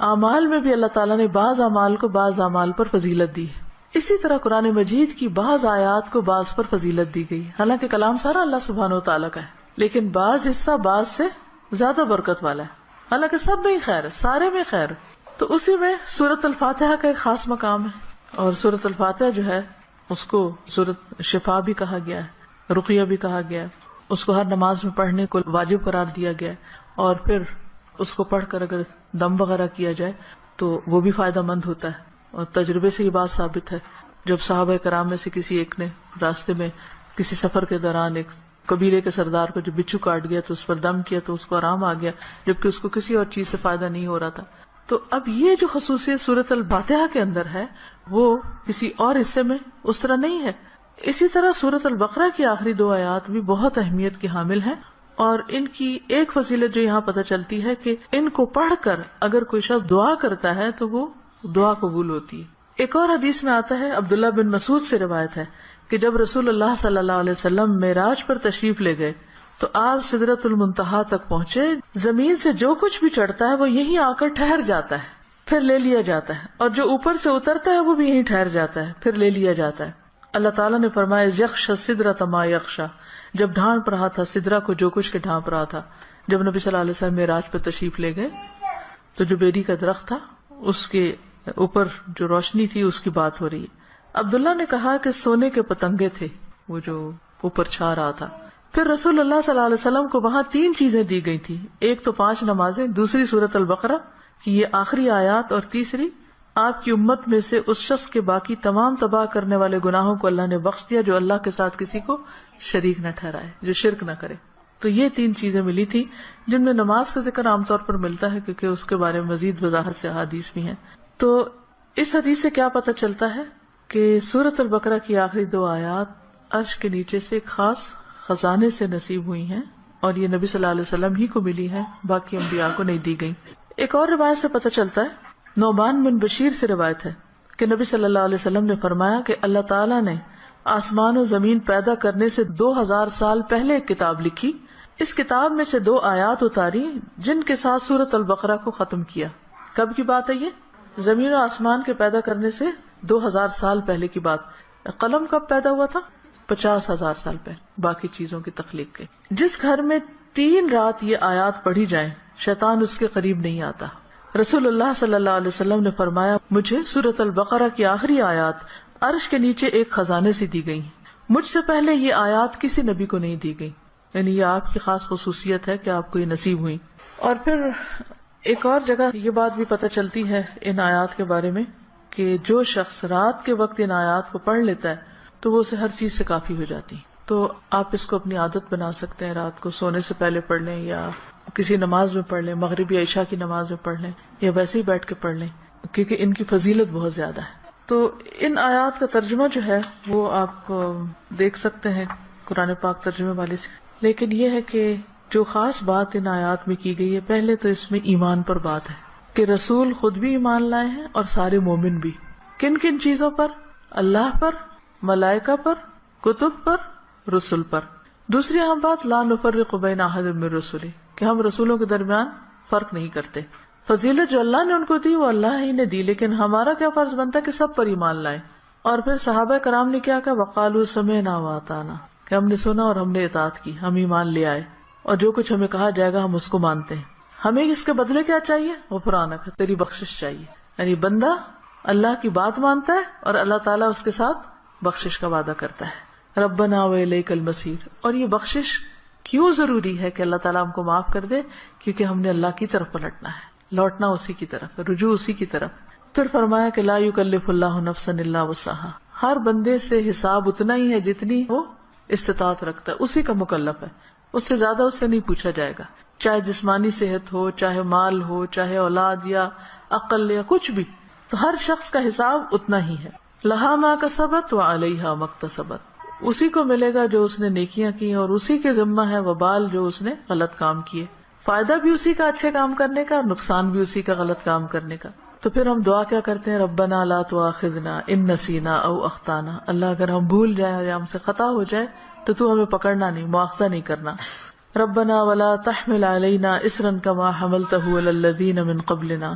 اعمال میں بھی اللہ تعالیٰ نے بعض اعمال کو بعض اعمال پر فضیلت دی ہے. اسی طرح قرآن مجید کی بعض آیات کو بعض پر فضیلت دی گئی. حالانکہ کلام سارا اللہ سبحانہ وتعالیٰ کا ہے، لیکن بعض حصہ بعض سے زیادہ برکت والا ہے. حالانکہ سب میں ہی خیر ہے، سارے میں خیر ہے. تو اسی میں سورۃ الفاتحہ کا ایک خاص مقام ہے. اور سورۃ الفاتحہ جو ہے اس کو سورۃ شفا بھی کہا گیا ہے، رقیہ بھی کہا گیا ہے. اس کو ہر نماز میں پڑھنے کو واجب قرار دیا گیا ہے. اور پھر اس کو پڑھ کر اگر دم وغیرہ کیا جائے تو وہ بھی فائدہ مند ہوتا ہے. اور تجربے سے یہ بات ثابت ہے. جب صحابہ کرام میں سے کسی ایک نے راستے میں کسی سفر کے دوران ایک قبیلے کے سردار کو جو بچھو کاٹ گیا تو اس پر دم کیا تو اس کو آرام آ گیا، جبکہ اس کو کسی اور چیز سے فائدہ نہیں ہو رہا تھا. تو اب یہ جو خصوصیت سورۃ الفاتحہ کے اندر ہے وہ کسی اور حصے میں اس طرح نہیں ہے. اسی طرح سورۃ البقرہ کی آخری 2 آیات بھی بہت اہمیت کی حامل ہیں. اور ان کی ایک فضیلت جو یہاں پتہ چلتی ہے کہ ان کو پڑھ کر اگر کوئی شخص دعا کرتا ہے تو وہ دعا قبول ہوتی ہے. ایک اور حدیث میں آتا ہے، عبداللہ بن مسعود سے روایت ہے کہ جب رسول اللہ صلی اللہ علیہ وسلم معراج پر تشریف لے گئے تو آپ سدرۃ المنتہا تک پہنچے. زمین سے جو کچھ بھی چڑھتا ہے وہ یہیں آ کر ٹھہر جاتا ہے، پھر لے لیا جاتا ہے، اور جو اوپر سے اترتا ہے وہ بھی یہیں ٹھہر جاتا ہے، پھر لے لیا جاتا ہے. اللہ تعالیٰ نے فرمایا یخشی السدرۃ ما یخشی، جب ڈھانپ رہا تھا سدرہ کو جو کچھ کے ڈھانپ رہا تھا. جب نبی صلی اللہ علیہ وسلم معراج پر تشریف لے گئے تو جو بیری کا درخت تھا اس کے اوپر جو روشنی تھی اس کی بات ہو رہی ہے. عبداللہ نے کہا کہ سونے کے پتنگے تھے وہ جو اوپر چھا رہا تھا. پھر رسول اللہ صلی اللہ علیہ وسلم کو وہاں 3 چیزیں دی گئی تھی. ایک تو 5 نمازیں، دوسری سورۃ البقرہ کی یہ آخری آیات، اور تیسری آپ کی امت میں سے اس شخص کے باقی تمام تباہ کرنے والے گناہوں کو اللہ نے بخش دیا جو اللہ کے ساتھ کسی کو شریک نہ ٹھہرائے، جو شرک نہ کرے. تو یہ 3 چیزیں ملی تھی جن میں نماز کا ذکر عام طور پر ملتا ہے کیونکہ اس کے بارے میں مزید وضاحت سے احادیث بھی ہیں. تو اس حدیث سے کیا پتہ چلتا ہے کہ سورۃ البقرہ کی آخری 2 آیات عرش کے نیچے سے ایک خاص خزانے سے نصیب ہوئی ہیں، اور یہ نبی صلی اللہ علیہ وسلم ہی کو ملی ہے، باقی انبیاء کو نہیں دی گئی. ایک اور روایت سے پتہ چلتا ہے، نعمان بن بشیر سے روایت ہے کہ نبی صلی اللہ علیہ وسلم نے فرمایا کہ اللہ تعالیٰ نے آسمان و زمین پیدا کرنے سے 2000 سال پہلے ایک کتاب لکھی. اس کتاب میں سے 2 آیات اتاری جن کے ساتھ سورۃ البقرہ کو ختم کیا. کب کی بات ہے یہ؟ زمین و آسمان کے پیدا کرنے سے 2000 سال پہلے کی بات. قلم کب پیدا ہوا تھا؟ 50,000 سال پہلے، باقی چیزوں کی تخلیق کے. جس گھر میں 3 رات یہ آیات پڑھی جائیں شیطان اس کے قریب نہیں آتا. رسول اللہ صلی اللہ علیہ وسلم نے فرمایا مجھے سورۃ البقرہ کی آخری آیات عرش کے نیچے ایک خزانے سے دی گئی. مجھ سے پہلے یہ آیات کسی نبی کو نہیں دی گئی، یعنی یہ آپ کی خاص خصوصیت ہے کہ آپ کو یہ نصیب ہوئی. اور پھر ایک اور جگہ یہ بات بھی پتہ چلتی ہے ان آیات کے بارے میں کہ جو شخص رات کے وقت ان آیات کو پڑھ لیتا ہے تو وہ اسے ہر چیز سے کافی ہو جاتی. تو آپ اس کو اپنی عادت بنا سکتے ہیں، رات کو سونے سے پہلے پڑھ لیں، یا کسی نماز میں پڑھ لیں، مغرب یا عشاء کی نماز میں پڑھ لیں، یا ویسے ہی بیٹھ کے پڑھ لیں، کیونکہ ان کی فضیلت بہت زیادہ ہے. تو ان آیات کا ترجمہ جو ہے وہ آپ دیکھ سکتے ہیں قرآن پاک ترجمے والے سے. لیکن یہ ہے کہ جو خاص بات ان آیات میں کی گئی ہے، پہلے تو اس میں ایمان پر بات ہے کہ رسول خود بھی ایمان لائے ہیں اور سارے مومن بھی. کن کن چیزوں پر؟ اللہ پر، ملائکہ پر، کتب پر، رسول پر. دوسری اہم بات لا نفرق بین احد من رسلہ، کہ ہم رسولوں کے درمیان فرق نہیں کرتے. فضیلت جو اللہ نے ان کو دی وہ اللہ ہی نے دی، لیکن ہمارا کیا فرض بنتا ہے کہ سب پر ایمان لائیں. اور پھر صحابہ کرام نے کیا کہا؟ وقالوا سمعنا واطعنا، کہ ہم نے سنا اور ہم نے اطاعت کی، ہم ایمان لے آئے اور جو کچھ ہمیں کہا جائے گا ہم اس کو مانتے ہیں. ہمیں اس کے بدلے کیا چاہیے؟ غفرانک، تیری بخشش چاہیے. یعنی بندہ اللہ کی بات مانتا ہے اور اللہ تعالیٰ اس کے ساتھ بخشش کا وعدہ کرتا ہے. ربنا والیک المصیر. اور یہ بخشش کیوں ضروری ہے کہ اللہ تعالیٰ ہم کو معاف کر دے؟ کیونکہ ہم نے اللہ کی طرف پلٹنا ہے، لوٹنا اسی کی طرف، رجوع اسی کی طرف. پھر فرمایا کہ لا یکلف اللہ نفسا الا وسعها، ہر بندے سے حساب اتنا ہی ہے جتنی وہ استطاعت رکھتا ہے، اسی کا مکلف ہے، اس سے زیادہ اس سے نہیں پوچھا جائے گا. چاہے جسمانی صحت ہو، چاہے مال ہو، چاہے اولاد یا عقل یا کچھ بھی، تو ہر شخص کا حساب اتنا ہی ہے. لہا ما کسبت وعلیہا ما اکتسبت، اسی کو ملے گا جو اس نے نیکیاں کی اور اسی کے ذمہ ہے وبال جو اس نے غلط کام کیے. فائدہ بھی اسی کا اچھے کام کرنے کا، نقصان بھی اسی کا غلط کام کرنے کا. تو پھر ہم دعا کیا کرتے ہیں؟ ربنا لا تؤاخذنا ان نسینا او اخطانا، اللہ اگر ہم بھول جائیں یا ہم سے خطا ہو جائے تو ہمیں پکڑنا نہیں، مؤاخذہ نہیں کرنا. ربنا ولا تحمل علینا اصرا کما حملته علی الذین من قبلنا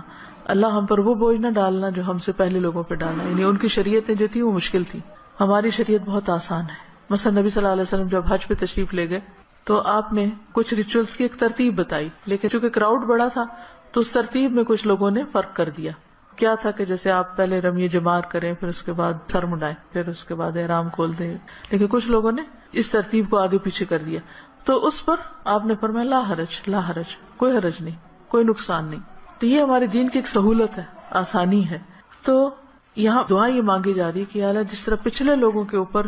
اللہ ہم پر وہ بوجھ نہ ڈالنا جو ہم سے پہلے لوگوں پہ ڈالا. یعنی ان کی شریعتیں جو تھی وہ مشکل تھی, ہماری شریعت بہت آسان ہے. مثلا نبی صلی اللہ علیہ وسلم جب حج پہ تشریف لے گئے تو آپ نے کچھ ریچولز کی ایک ترتیب بتائی, لیکن چونکہ کراؤڈ بڑا تھا تو اس ترتیب میں کچھ لوگوں نے فرق کر دیا. کیا تھا کہ جیسے آپ پہلے رمی جمار کریں, پھر اس کے بعد سر منڈائیں, پھر اس کے بعد احرام کھول دیں, لیکن کچھ لوگوں نے اس ترتیب کو آگے پیچھے کر دیا. تو اس پر آپ نے فرمایا لا حرج, لا حرج, کوئی حرج نہیں, کوئی نقصان نہیں. تو یہ ہمارے دین کی ایک سہولت ہے, آسانی ہے. تو یہاں دعا یہ مانگی جا رہی کہ اللہ جس طرح پچھلے لوگوں کے اوپر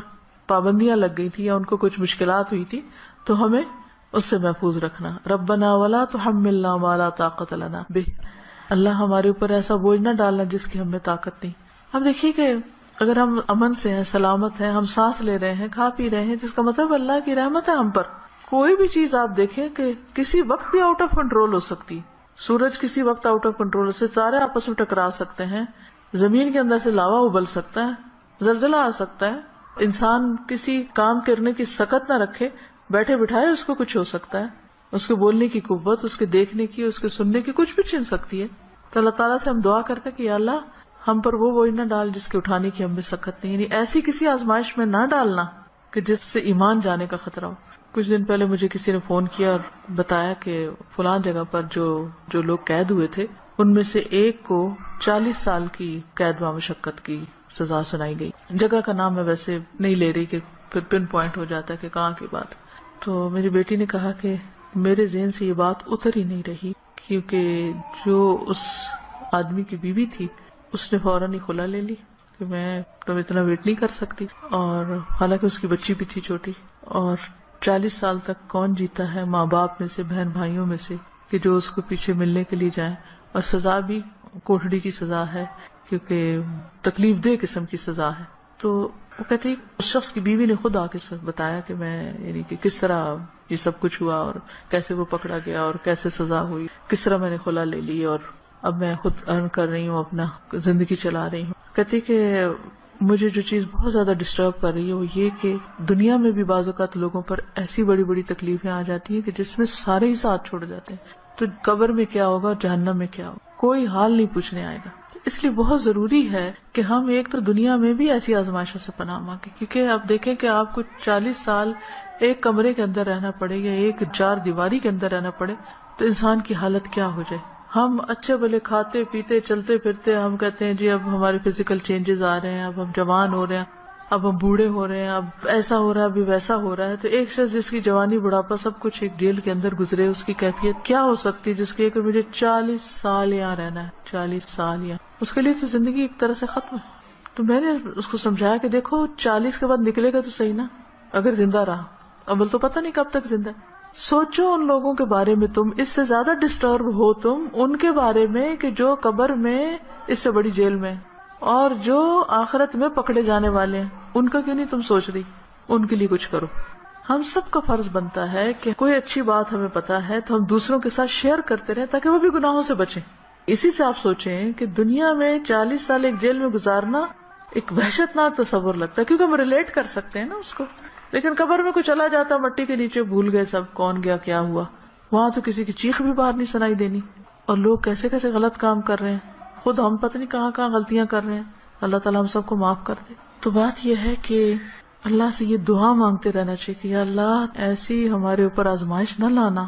پابندیاں لگ گئی تھی یا ان کو کچھ مشکلات ہوئی تھی تو ہمیں اس سے محفوظ رکھنا. ربنا ولا تحملنا ما لا طاقت لنا بہ, اللہ ہمارے اوپر ایسا بوجھ نہ ڈالنا جس کی ہمیں طاقت نہیں. اب دیکھیے کہ اگر ہم امن سے ہیں, سلامت ہیں, ہم سانس لے رہے ہیں, کھا پی رہے ہیں, جس کا مطلب اللہ کی رحمت ہے ہم پر. کوئی بھی چیز آپ دیکھیں کہ کسی وقت بھی آؤٹ آف کنٹرول ہو سکتی. سورج کسی وقت آؤٹ آف کنٹرول سے, ستارے آپس میں ٹکرا سکتے ہیں, زمین کے اندر سے لاوا ابل سکتا ہے, زلزلہ آ سکتا ہے, انسان کسی کام کرنے کی سکت نہ رکھے, بیٹھے بٹھائے اس کو کچھ ہو سکتا ہے, اس کے بولنے کی قوت, اس کے دیکھنے کی, اس کے سننے کی کچھ بھی چھن سکتی ہے. تو اللہ تعالیٰ سے ہم دعا کرتے کہ یا اللہ ہم پر وہ بوجھ نہ ڈال جس کے اٹھانے کی ہمیں سکت نہیں, یعنی ایسی کسی آزمائش میں نہ ڈالنا کہ جس سے ایمان جانے کا خطرہ ہو. کچھ دن پہلے مجھے کسی نے فون کیا اور بتایا کہ فلان جگہ پر جو لوگ قید ہوئے تھے ان میں سے ایک کو 40 سال کی قید بامشقت کی سزا سنائی گئی. جگہ کا نام میں ویسے نہیں لے رہی کہ پھر پن پوائنٹ ہو جاتا ہے کہ کہاں کی بات. تو میری بیٹی نے کہا کہ میرے ذہن سے یہ بات اتر ہی نہیں رہی, کیونکہ جو اس آدمی کی بیوی تھی اس نے فوراً ہی خلا لے لی کہ میں تو اتنا ویٹ نہیں کر سکتی, اور حالانکہ اس کی بچی بھی تھی چھوٹی. اور 40 سال تک کون جیتا ہے ماں باپ میں سے, بہن بھائیوں میں سے, کہ جو اس کو پیچھے ملنے کے لیے جائیں, اور سزا بھی کوٹڑی کی سزا ہے کیونکہ تکلیف دہ قسم کی سزا ہے. تو وہ کہتے اس شخص کی بیوی نے خود آ کے بتایا کہ میں یعنی کہ کس طرح یہ سب کچھ ہوا اور کیسے وہ پکڑا گیا اور کیسے سزا ہوئی, کس طرح میں نے خلا لے لی اور اب میں خود ارن کر رہی ہوں, اپنا زندگی چلا رہی ہوں. کہتی کہ مجھے جو چیز بہت زیادہ ڈسٹرب کر رہی ہے وہ یہ کہ دنیا میں بھی بعض اوقات لوگوں پر ایسی بڑی بڑی تکلیفیں آ جاتی ہیں کہ جس میں سارے ہی ساتھ چھوڑ جاتے ہیں, تو قبر میں کیا ہوگا, جہنم میں کیا ہوگا, کوئی حال نہیں پوچھنے آئے گا. اس لیے بہت ضروری ہے کہ ہم ایک تو دنیا میں بھی ایسی آزمائشوں سے پناہ مانگیں, کیونکہ آپ دیکھیں کہ آپ کو 40 سال ایک کمرے کے اندر رہنا پڑے یا ایک 4 دیواری کے اندر رہنا پڑے تو انسان کی حالت کیا ہو جائے. ہم اچھے بھلے کھاتے پیتے چلتے پھرتے, ہم کہتے ہیں جی اب ہمارے فزیکل چینجز آ رہے ہیں, اب ہم جوان ہو رہے ہیں, اب ہم بوڑھے ہو رہے ہیں, اب ایسا ہو رہا ہے, ابھی ویسا ہو رہا ہے. تو ایک شخص جس کی جوانی بڑھاپا سب کچھ ایک جیل کے اندر گزرے, اس کی کیفیت کیا ہو سکتی ہے جس کی کہ مجھے 40 سال یہاں رہنا ہے, 40 سال یہاں, اس کے لیے تو زندگی ایک طرح سے ختم ہے. تو میں نے اس کو سمجھایا کہ دیکھو 40 کے بعد نکلے گا تو صحیح نا, اگر زندہ رہا, اول تو پتہ نہیں کب تک زندہ. سوچو ان لوگوں کے بارے میں, تم اس سے زیادہ ڈسٹرب ہو تم ان کے بارے میں کہ جو قبر میں اس سے بڑی جیل میں, اور جو آخرت میں پکڑے جانے والے ہیں, ان کا کیوں نہیں تم سوچ رہی, ان کے لیے کچھ کرو. ہم سب کا فرض بنتا ہے کہ کوئی اچھی بات ہمیں پتا ہے تو ہم دوسروں کے ساتھ شیئر کرتے رہیں تاکہ وہ بھی گناہوں سے بچیں. اسی سے آپ سوچیں کہ دنیا میں 40 سال ایک جیل میں گزارنا ایک وحشت ناک تصور لگتا ہے, کیونکہ ہم ریلیٹ کر سکتے ہیں نا اس کو. لیکن قبر میں کوئی چلا جاتا مٹی کے نیچے, بھول گئے سب کون گیا کیا ہوا, وہاں تو کسی کی چیخ بھی باہر نہیں سنائی دینی. اور لوگ کیسے کیسے غلط کام کر رہے ہیں, خود ہم پتہ نہیں کہاں کہاں غلطیاں کر رہے ہیں. اللہ تعالیٰ ہم سب کو معاف کر دے. تو بات یہ ہے کہ اللہ سے یہ دعا مانگتے رہنا چاہیے کہ یا اللہ ایسی ہمارے اوپر آزمائش نہ لانا,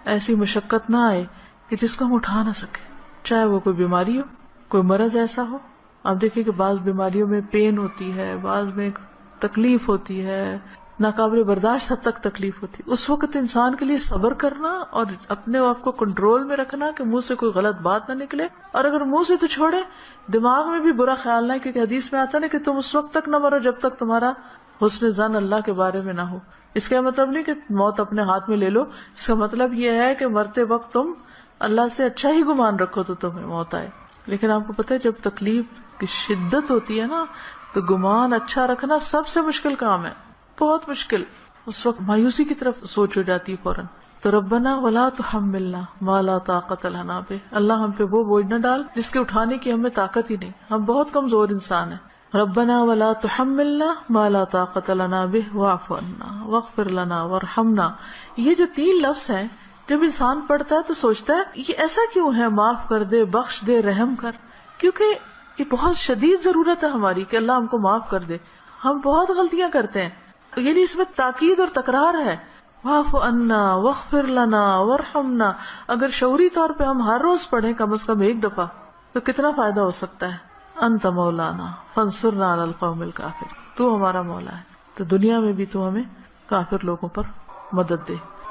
ایسی مشقت نہ آئے کہ جس کو ہم اٹھا نہ سکے, چاہے وہ کوئی بیماری ہو, کوئی مرض ایسا ہو. آپ دیکھیں کہ بعض بیماریوں میں پین ہوتی ہے, بعض میں تکلیف ہوتی ہے, ناقابل برداشت حد تک تکلیف ہوتی. اس وقت انسان کے لیے صبر کرنا اور اپنے آپ کو کنٹرول میں رکھنا کہ منہ سے کوئی غلط بات نہ نکلے, اور اگر منہ سے تو چھوڑے دماغ میں بھی برا خیال نہ, کیونکہ حدیث میں آتا نا کہ تم اس وقت تک نہ مرو جب تک تمہارا حسن ظن اللہ کے بارے میں نہ ہو. اس کا مطلب نہیں کہ موت اپنے ہاتھ میں لے لو, اس کا مطلب یہ ہے کہ مرتے وقت تم اللہ سے اچھا ہی گمان رکھو تو تمہیں موت آئے. لیکن آپ کو پتہ ہے جب تکلیف کی شدت ہوتی ہے نا تو گمان اچھا رکھنا سب سے مشکل کام ہے, بہت مشکل. اس وقت مایوسی کی طرف سوچ ہو جاتی ہے فوراً. تو ربنا ولا تحملنا ما لا طاقت لنا بہ, اللہ ہم پہ وہ بوجھ نہ ڈال جس کے اٹھانے کی ہمیں طاقت ہی نہیں, ہم بہت کمزور انسان ہیں. ربنا ولا تحملنا ما لا طاقت لنا بہ واعف عنا واغفر لنا وارحمنا. یہ جو 3 لفظ ہیں جب انسان پڑھتا ہے تو سوچتا ہے یہ ایسا کیوں ہے، معاف کر دے، بخش دے، رحم کر، کیونکہ یہ بہت شدید ضرورت ہے ہماری کہ اللہ ہم کو معاف کر دے. ہم بہت غلطیاں کرتے ہیں، یعنی اس میں تاکید اور تکرار ہے. واعف عنا واغفر لنا وارحمنا. اگر شعوری طور پہ ہم ہر روز پڑھیں کم از کم ایک دفعہ تو کتنا فائدہ ہو سکتا ہے. انت مولانا فانصرنا علی القوم الکافرین. تو ہمارا مولا ہے تو دنیا میں بھی تو ہمیں کافر لوگوں پر مدد دے.